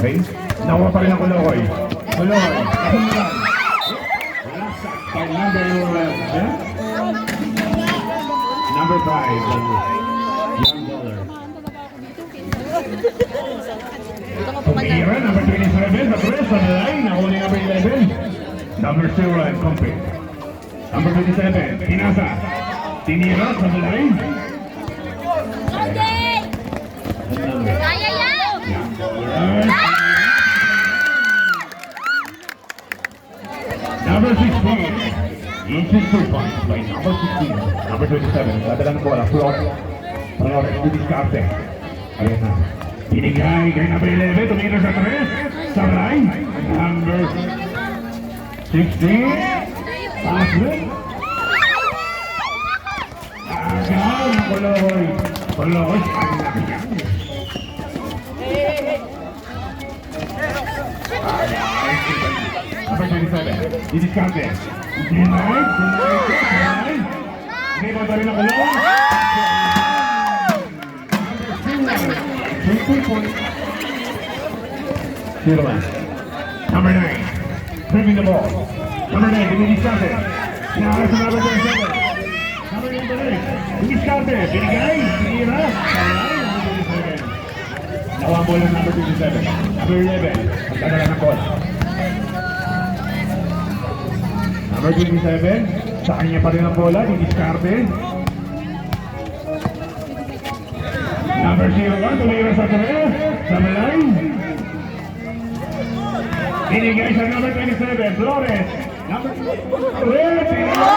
Okay. Nakuha pa rin ang Kuloy. Kuloy. Kasundan. By number 5. Young Dollar. Tumira, number 27. The press on the line. Nahuli number 11. Number 0 and compete. Number 27. Pinasa. Tinira sa the line. Number 16. Inches 2 points by number 16. Number 27. Dadalang bola. Flores. Didiskarte. Ayan na. Binigay kay number 11. Tumira sa 3. Sa line. Number 16. Pass rin. Agaw ng Kuloy. Kuloy. Ang nakiyang. Number 27. Didiskarte. Denied. Hindi ba rin ang Kuloy? Number 2 points. 0-1. Number 9. Dribbling the ball. Number 9. Didiskarte. Pinaka sa number 27. Number 9. Didiskarte. Binigay. Tinira. Number 27. Nawa ang bola ng number 27. Number 11. Magdadala ng bola. Number 27. Sa kanya pa rin ang bola. Didiskarte. Number 01. Tumira sa 3. Sa malay. Binigay sa number 27. Flores. Number 3. Tinira.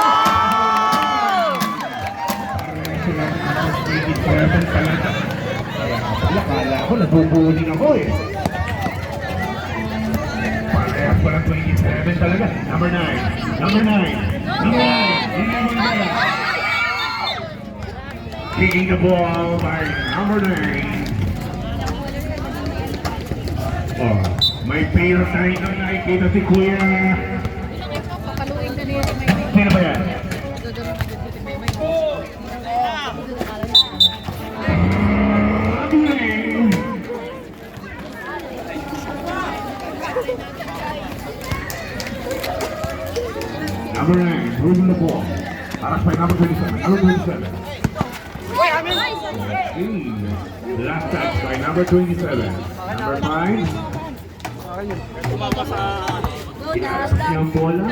Akala ko, nabubunin ako eh. Parehas pa ng 27 talaga. Number 9. Number 9. Number 9. Kicking the ball by number 9. Oh, may pair tayo nang nakikita si Kuya. Sino ba yan? Number 9, moving the ball. Paras by number 27. Number 27. Last touch by number 27. Number 5. Pinasok niya ang bola.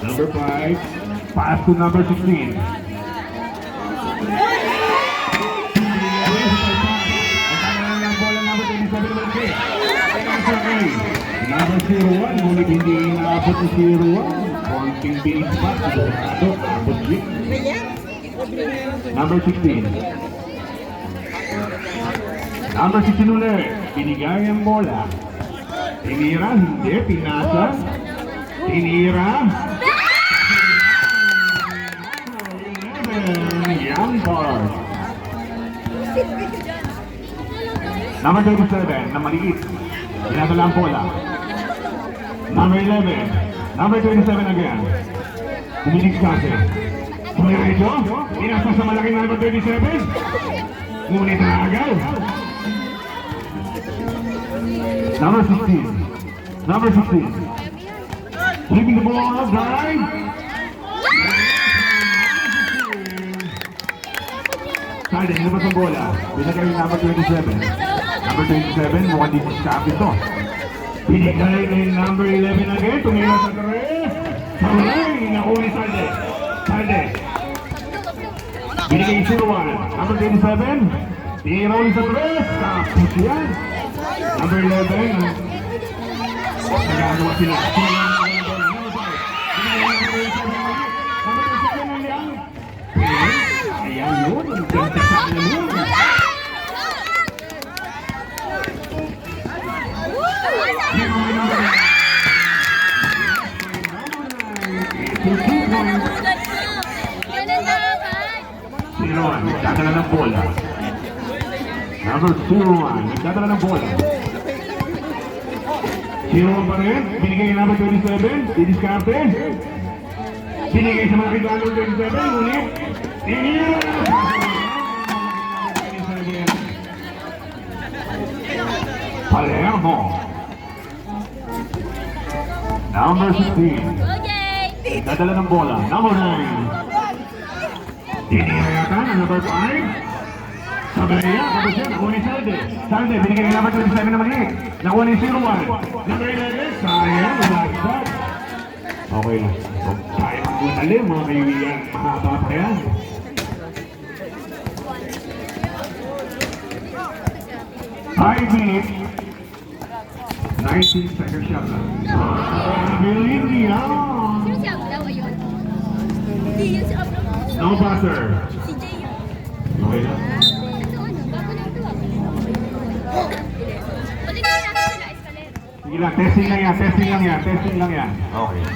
Number 5. Pass to number 16. Number 01, ngunit hindi inaabot ni 01. Konting bilis pa, sigurado, abot din. Number 16. Number 16 ulit, binigay ang bola. Tinira, hindi, pinasa. Tinira. Young Bart. Number 27, na maliit. Pinadala ang bola. Number 11. Number 27 again. Didiskarte. Diretso. Inasa sa malaking number 27. Ngunit naagaw. Number 16. Number 16. Flipping the ball. Drive. Side, nilabas ang bola. Pinagay yung number 27. Number 27, mukhang didiskarte ito. Binigay ng number 11 again. Tumira sa 3. Hooray! Nahuli Sade. Sade. Binigay 0-1. Number 27. Tinira ulit sa 3. Tapos yan. Number 11. Nagagawa sila. Ayan yun. Ang ganda sa akin yun. Sinuan, nagdadala ng bola. Number 01, nagdadala ng bola. Sinuan pa rin, binigay ng number 27, didiskarte. Binigay sa mga kailangan ng 27, ngunit tinira! Palermo. Number 16. Nadala ng bola. Number 9. Tinira yata na number 5. Sabi niya, kapag siya, nakuha ni Salde. Salde, binigay ng number 27 na mali. Nakuha ni 01. Number 11, sayang, umagsak. Okay lang. So, kaya magpunali, mga kaibigan. Mahaba pa yan. Five minutes. 19 seconds shot lang. Bilin niya. Sino si Ablaw? Ayun. Hindi yun si Ablaw. No butter. Si Jay yun. Okay lang. Ito ano? Bago lang ito ah. Pwede na natin sila escalator. Sige lang, testing lang yan, testing lang yan, testing lang yan. Okay.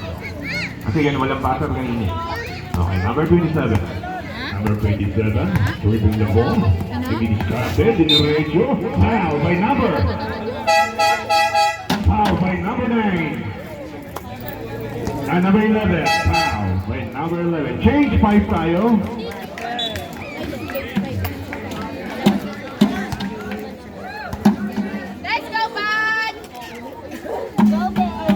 Kasi yan, walang butter kanina. Okay, number 27. Number 27, dribbling the ball. Maybe discarded in the ratio. Foul by number. Foul by number 9. And number 11, foul by number 11. Change 5 tayo. Let's go, Bad! Go, Bad!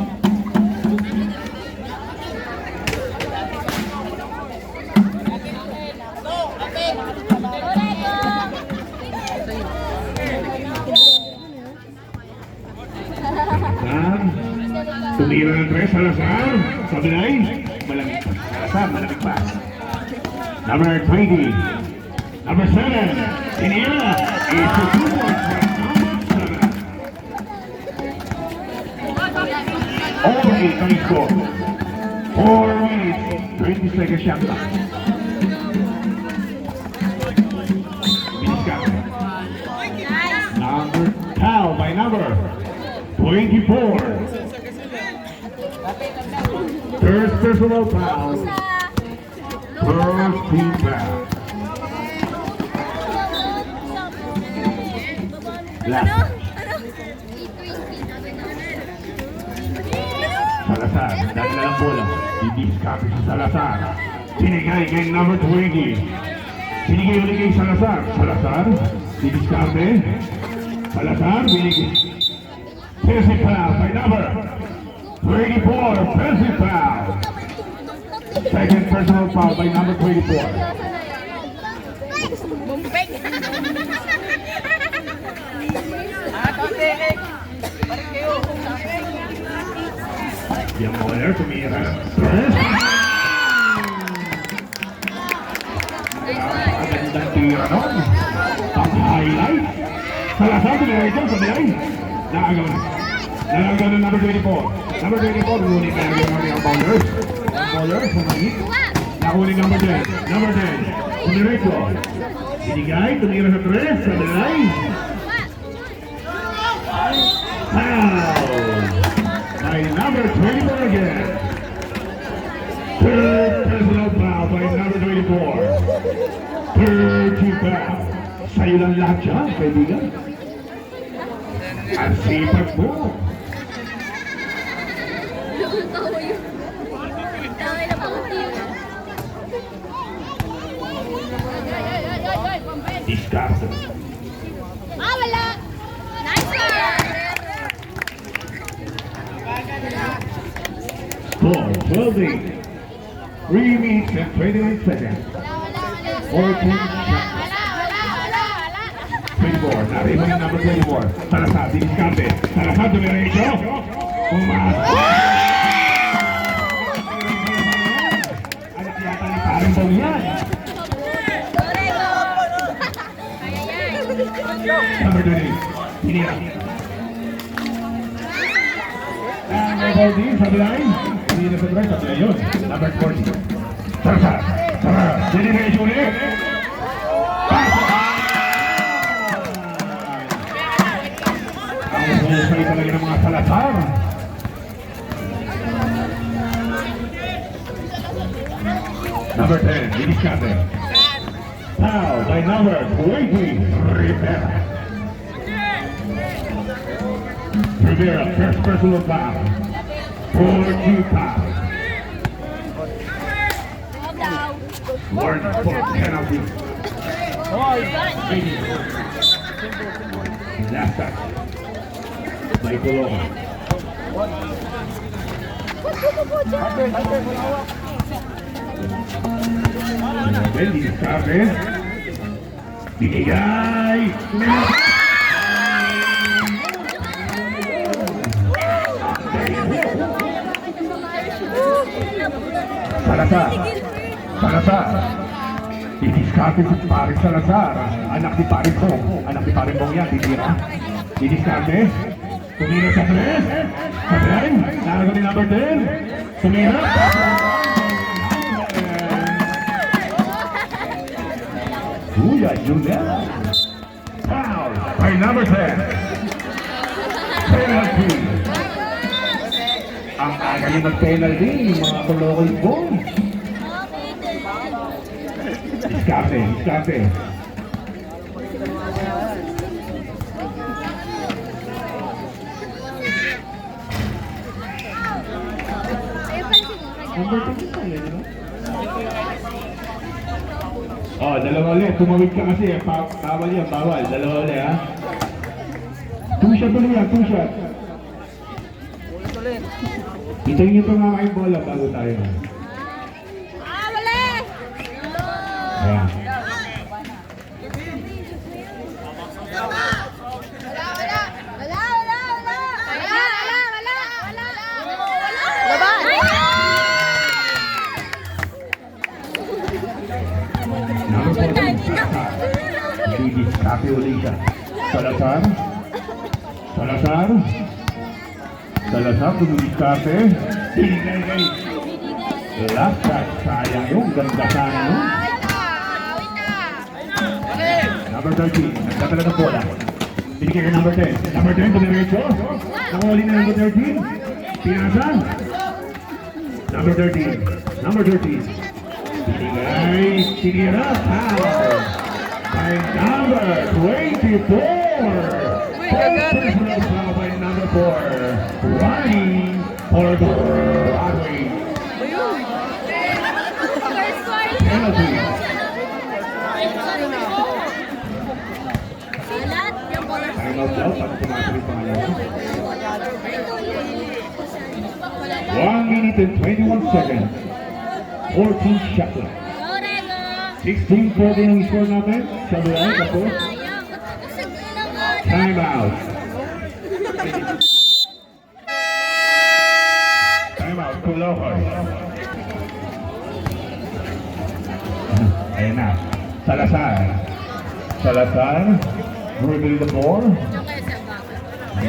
Tumira ng 3, Salazar. Sabi na malamig pa. Salazar, malamig pa. Number 20. Number 7. Tinira. It's a 2-point for number 7. All 8 on score. 4 minutes, 20 seconds shot clock. Number foul by number 24. First personal foul. First team foul. Last. Salazar, dahil na lang bola. Didiskarte si Salazar. Sinigay kay number 20. Sinigay ulit kay Salazar. Salazar, didiskarte. Salazar, binigay. Penalty foul by number 24, penalty foul. Second personal foul by number 24. Bumpeng! Young Moller tumira. First. Magandang tira nun. Ang highlight. Salazar tumira ito sa bilay. Naagaw na. Naagaw na number 24. Number 24, ngunit naagaw na ang bowlers. Ang bowlers, humangit. Nakunin number 10. Number 10. Pumireto. Sinigay, tumira sa 3 sa bilay. Foul by number 24 again. Third personal foul by number 24. Third team foul. Sa'yo lang lahat siya, kaibigan. Ang sipag mo. Tawa yun. Tawa na pa uti yun. Discarte. Ah, wala! Nice one! Score 12-8. 3 minutes and 29 seconds. 14 shots. 24. Nariman yung number 24. Salazar, Discarte. Salazar, dumiretso. Pumasok. Anak yata ni parang bong yan. Number 20. Tinira. And number 14, sabi na rin. Tinira sa drive, sabi na yun. Number 40. Salazar. Salazar. Diniretso ulit. Ang husay talaga ng mga Salazar. Number 10, Discarte. Foul by number 20, Rivera. Rivera, first personal foul. 4-2 foul. daw. Warren for penalty. Last touch. May Coloma. Wendy Scarpe. Binigay. Salazar. Salazar. Didiskarte si Paring Salazar. Anak ni Paring Bong. Anak ni Paring Bong yan. Titira. Didiskarte. Tumira sa tres. Sa tres. Narago ni number 10. Tumira. Uy, ayun yan. Foul by number 10. Penalty. Ang agaling mag-penalty, mga Kolokoy Bong. Diskarte, diskarte. Number 2 pala, di ba? Oh, dalawa ulit. Tumawid ka kasi. Bawal yan, bawal. Dalawa ulit, ha? 2 shot ulit yan, 2 shot. Hintayin niyo pa nga kayong bola bago tayo. Wala! Ayan. Number 14, Didiskarte ulit siya. Salazar. Salazar. Salazar, Didiskarte. Binigay. Last shot. Sayang yung ganda sana no? Number 13. Nagtatala ng bola. Binigay ka number 10. Number 10, Bumirecho. Nakawali na number 13. Pinasa. Number 13. Number 13. Binigay. Tinira. Foul. By number 24. Personal foul by number 4. Running for the Broadway. Penalty. Time out daw. Pag tumatawid pa ngayon. 1 minute and 21 seconds. 14 shot left. 16-14 ang score natin. Sabi ay, tapos. Time out. Time out. Kulokoy. Ayan na. Salazar. Salazar. Dribble the ball.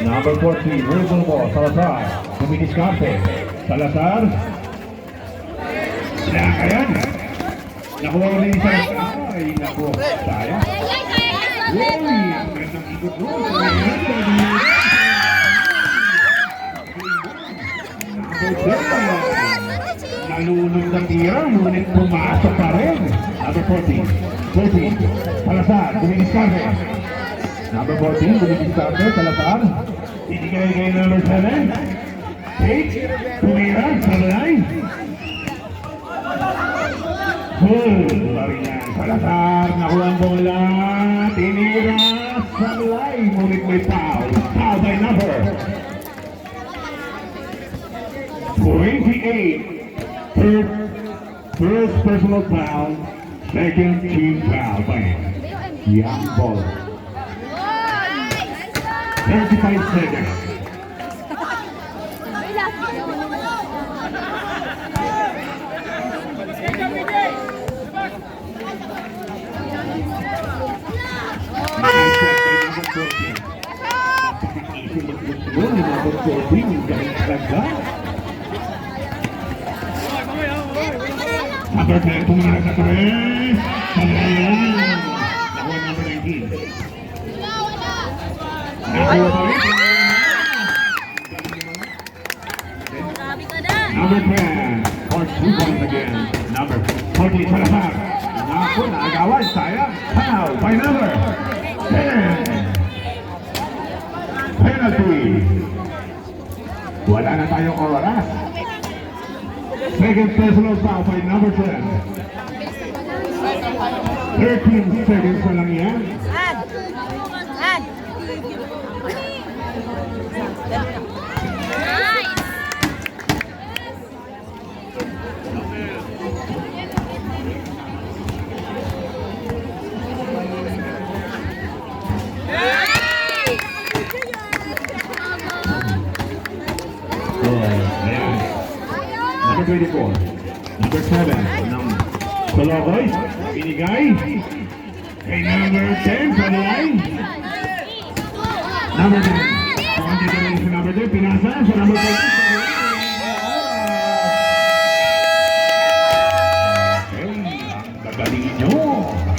Number 14. Dribble the ball. Salazar. Didiskarte. Salazar. Ayan. Nakuha ko rin isa. Ay, naku. Sayang. Uy, ang gandang ikot mo. Nalunod ng tira, ngunit pumasok pa rin. Number 14. 14. Salazar, Didiskarte. Number 14, Didiskarte. Salazar. Ibigay kay number 7. Tate. Tumira. Salazar. Barilan, Salazar, nakuha ang bola, tinira, Salay, ngunit may foul. Foul by number 28. First personal foul, second team foul by Young Ball. 35 seconds. Number 10, pumunta sa 3. Nakuha number 19. Nakuha pa rin. Number 10, for 2 points again. Number 40, Salazar. Naku, naagawan, sayang. Foul by number 10. Penalty. Wala na tayong oras. Second personal foul by number 10. 13 seconds na lang yan. Ad! Ad! Nice! Ayan. Number 24. Number 7. Ng Solokoy. Binigay. Kay number 10 sa line. Number 10. Konti ka rin sa number 10. Pinasa sa number 14.